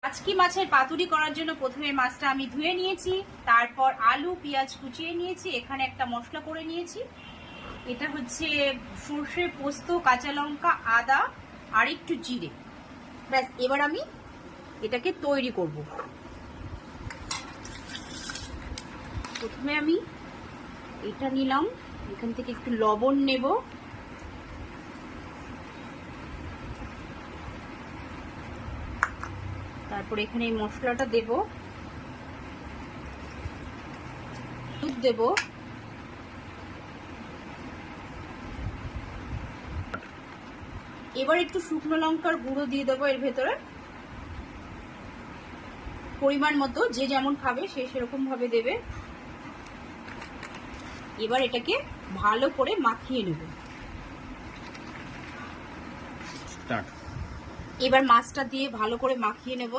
আজকে মাছের পাতুরি করার জন্য প্রথমে মাছটা আমি ধুয়ে নিয়েছি, তারপর আলু পেঁয়াজ কুচিয়ে নিয়েছি, এখানে একটা মশলা করে নিয়েছি। এটা হচ্ছে সর্ষে, পোস্ত, কাঁচা লঙ্কা, আদা আর একটু জিরে। ব্যাস, এবার আমি এটাকে তৈরি করব। প্রথমে আমি এটা নিলাম, এখান থেকে একটু লবণ নেব, তারপর এখানে এই মশলাটা দেব, দুধ দেব, এবার একটু শুকনো লঙ্কার গুঁড়ো দিয়ে দেবো এর ভেতরে, পরিমাণ মতো, যে যেমন খাবে সে সেরকম ভাবে দেবে। এবার এটাকে ভালো করে মাখিয়ে নেব। এবার মাছটা দিয়ে ভালো করে মাখিয়ে নেব।